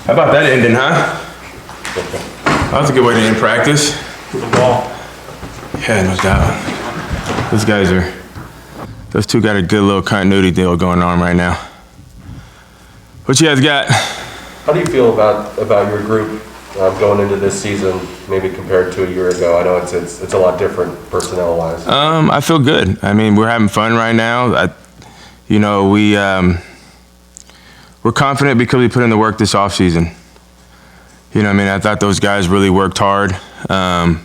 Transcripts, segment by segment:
How about that ending, huh? That's a good way to end practice. Yeah, no doubt. Those two got a good little continuity deal going on right now. What you guys got? How do you feel about your group going into this season, maybe compared to a year ago? I know it's a lot different personnel-wise. I feel good. I mean, we're having fun right now. We're confident because we put in the work this offseason. You know what I mean? I thought those guys really worked hard, and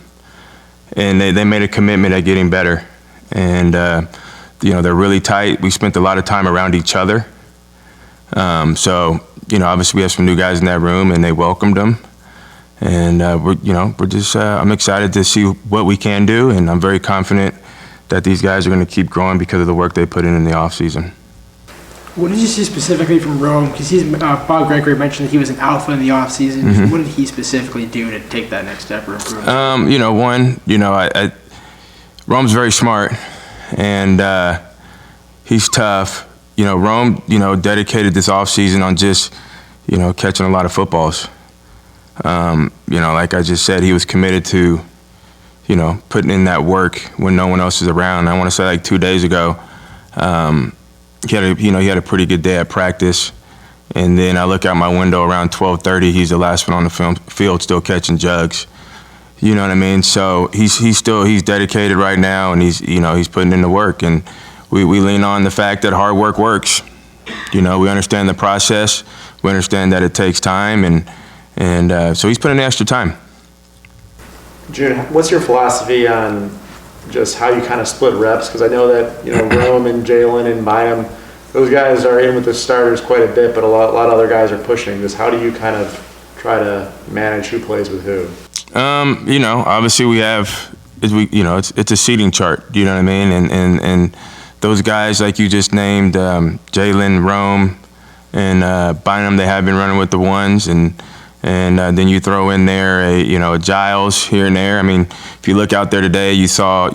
they made a commitment at getting better. And, they're really tight. We spent a lot of time around each other. So, obviously we have some new guys in that room, and they welcomed them. And I'm excited to see what we can do, and I'm very confident that these guys are going to keep growing because of the work they put in the offseason. What did you see specifically from Rome? Because Bob Gregory mentioned that he was an alpha in the offseason. Mm-hmm. What did he specifically do to take that next step or improve? Rome's very smart, and he's tough. Rome, dedicated this offseason on just, catching a lot of footballs. Like I just said, he was committed to, putting in that work when no one else is around. I want to say like 2 days ago, he had a pretty good day at practice, and then I look out my window around 12:30. He's the last one on the field, still catching jugs. You know what I mean? So he's dedicated right now, and he's putting in the work, and we lean on the fact that hard work works. We understand the process, we understand that it takes time, and so he's putting in the extra time. June, what's your philosophy on just how you kind of split reps? Because I know that Rome and Jalen and Bynum, those guys are in with the starters quite a bit, but a lot of other guys are pushing. Just how do you kind of try to manage who plays with who? Obviously we have, it's a seating chart. You know what I mean? And those guys like you just named, Jalen, Rome, and Bynum, they have been running with the ones, and then you throw in there a Giles here and there. I mean, if you look out there today, you saw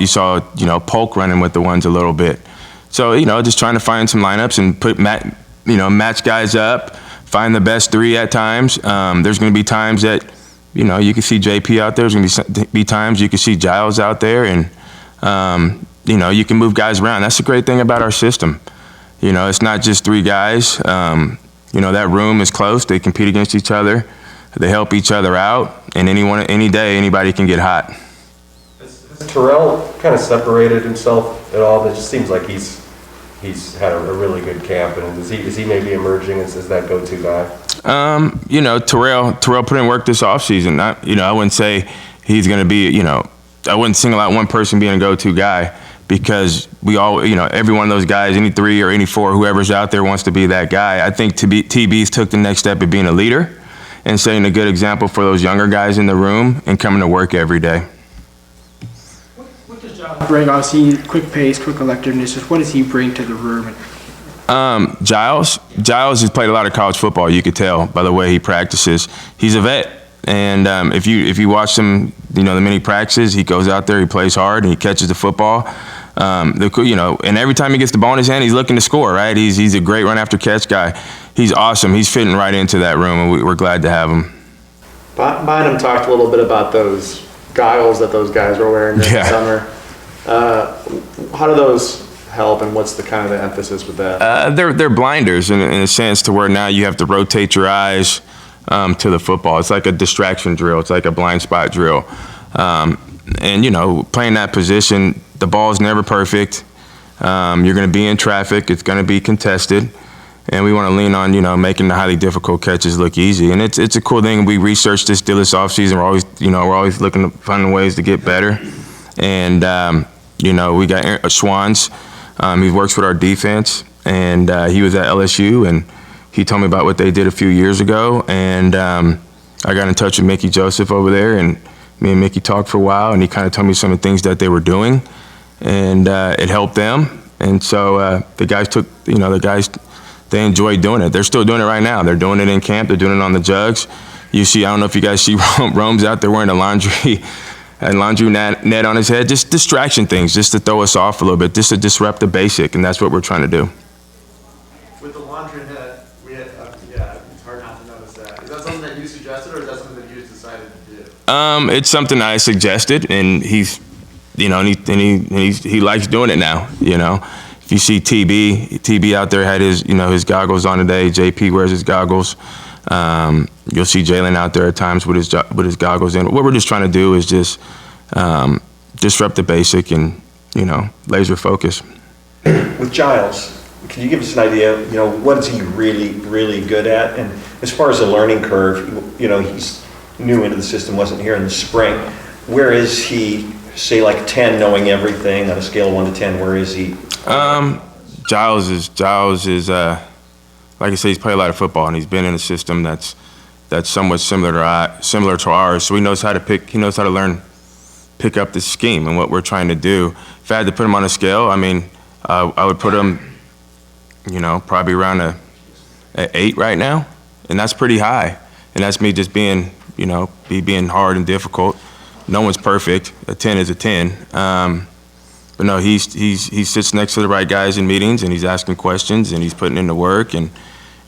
Polk running with the ones a little bit. So just trying to find some lineups and match guys up, find the best three at times. There's going to be times that you can see JP out there. There's going to be times you can see Giles out there, and you can move guys around. That's the great thing about our system. It's not just three guys. That room is close. They compete against each other. They help each other out, and any day, anybody can get hot. Has Terrell kind of separated himself at all? It just seems like he's had a really good camp, and is he maybe emerging as that go-to guy? Terrell put in work this offseason. I wouldn't say he's going to be, I wouldn't single out one person being a go-to guy, because we all, every one of those guys, any three or any four, whoever's out there wants to be that guy. I think TB's took the next step of being a leader and setting a good example for those younger guys in the room and coming to work every day. What does Giles bring? Obviously, quick pace, quick electricness. What does he bring to the room? Giles has played a lot of college football. You could tell by the way he practices. He's a vet, and if you watch him, the mini practices, he goes out there, he plays hard, and he catches the football. And every time he gets the ball in his hand, he's looking to score, right? He's a great run after catch guy. He's awesome. He's fitting right into that room, and we're glad to have him. Bynum talked a little bit about those goggles that those guys were wearing during the summer. How do those help, and what's the kind of the emphasis with that? They're blinders in a sense, to where now you have to rotate your eyes to the football. It's like a distraction drill. It's like a blind spot drill. And playing that position, the ball's never perfect. You're going to be in traffic. It's going to be contested. And we want to lean on, making the highly difficult catches look easy. And it's a cool thing. We researched this deal this offseason. We're always looking to find ways to get better. And, we got Schwans. He works with our defense. And he was at LSU. And he told me about what they did a few years ago. And I got in touch with Mickey Joseph over there. And me and Mickey talked for a while. And he kind of told me some of the things that they were doing. And it helped them. And so the guys they enjoy doing it. They're still doing it right now. They're doing it in camp. They're doing it on the jugs. You see, I don't know if you guys see Rome's out there wearing a laundry net on his head. Just distraction things, just to throw us off a little bit, just to disrupt the basic, and that's what we're trying to do. With the laundry net, it's hard not to notice that. Is that something that you suggested, or is that something that you just decided to do? It's something I suggested, and he's, you know, he likes doing it now. You know, if you see TB out there had his, you know, his goggles on today. JP wears his goggles. You'll see Jalen out there at times with his goggles in. What we're just trying to do is just disrupt the basic and, you know, laser focus. With Giles, can you give us an idea, you know, what is he really, really good at? And as far as the learning curve, you know, he's new into the system, wasn't here in the spring. Where is he, say like 10, knowing everything on a scale of 1 to 10, where is he? Giles is like I say, he's played a lot of football, and he's been in a system that's somewhat similar to ours. So he knows how to learn, pick up the scheme and what we're trying to do. If I had to put him on a scale, I mean, I would put him, you know, probably around a 8 right now, and that's pretty high. And that's me just being, you know, being hard and difficult. No one's perfect. A 10 is a 10. But no, he sits next to the right guys in meetings, and he's asking questions, and he's putting in the work. And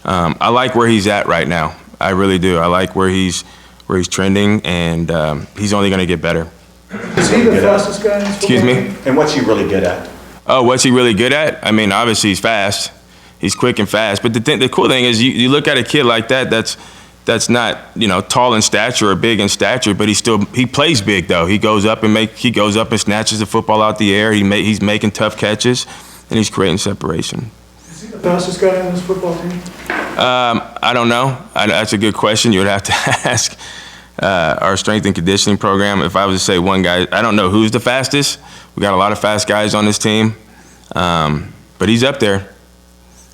I like where he's at right now. I really do. I like where he's trending, and he's only going to get better. Is he the fastest guy in this Excuse football me? team? And what's he really good at? Oh, what's he really good at? I mean, obviously he's fast. He's quick and fast. But the cool thing is you look at a kid like that that's not, you know, tall in stature or big in stature, but he plays big though. He goes up and snatches the football out the air. He's making tough catches, and he's creating separation. Is he the fastest guy in this football team? I don't know. That's a good question. You would have to ask our strength and conditioning program. If I was to say one guy, I don't know who's the fastest. We got a lot of fast guys on this team, but he's up there.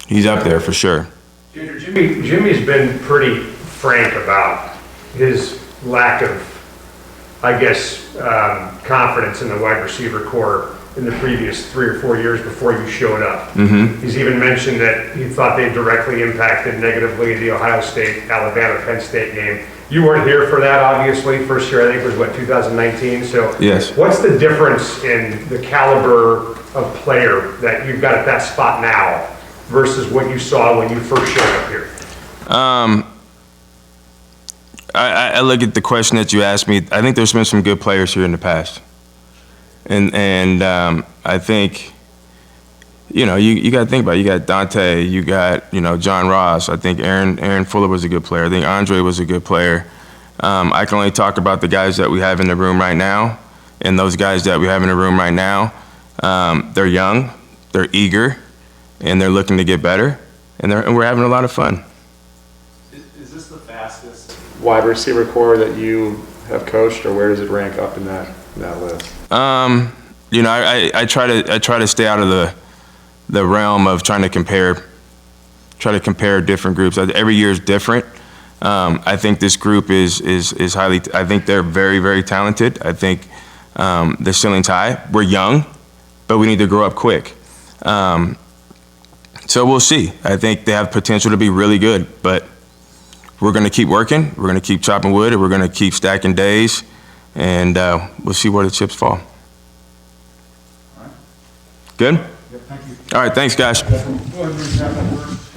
He's up there for sure. Junior, Jimmy's been pretty frank about his lack of, I guess, confidence in the wide receiver core in the previous 3 or 4 years before you showed up. Mm-hmm. He's even mentioned that he thought they directly impacted negatively the Ohio State, Alabama, Penn State game. You weren't here for that, obviously. First year, I think, was what, 2019? So Yes. What's the difference in the caliber of player that you've got at that spot now versus what you saw when you first showed up here? I look at the question that you asked me. I think there's been some good players here in the past, and I think, you know, you got to think about it. You got Dante, you got, you know, John Ross. I think Aaron Fuller was a good player. I think Andre was a good player. I can only talk about the guys that we have in the room right now, and those guys that we have in the room right now, they're young, they're eager, and they're looking to get better, and we're having a lot of fun. Is this the fastest? Wide receiver core that you have coached, or where does it rank up in that list? You know, I try to stay out of the realm of try to compare different groups. Every year is different. I think this group is highly. I think they're very, very talented. I think the ceiling's high. We're young, but we need to grow up quick. So we'll see. I think they have potential to be really good, but we're going to keep working. We're going to keep chopping wood, and we're going to keep stacking days, and we'll see where the chips fall. Good? Thank you. All right, thanks, guys. Go ahead and read that one first.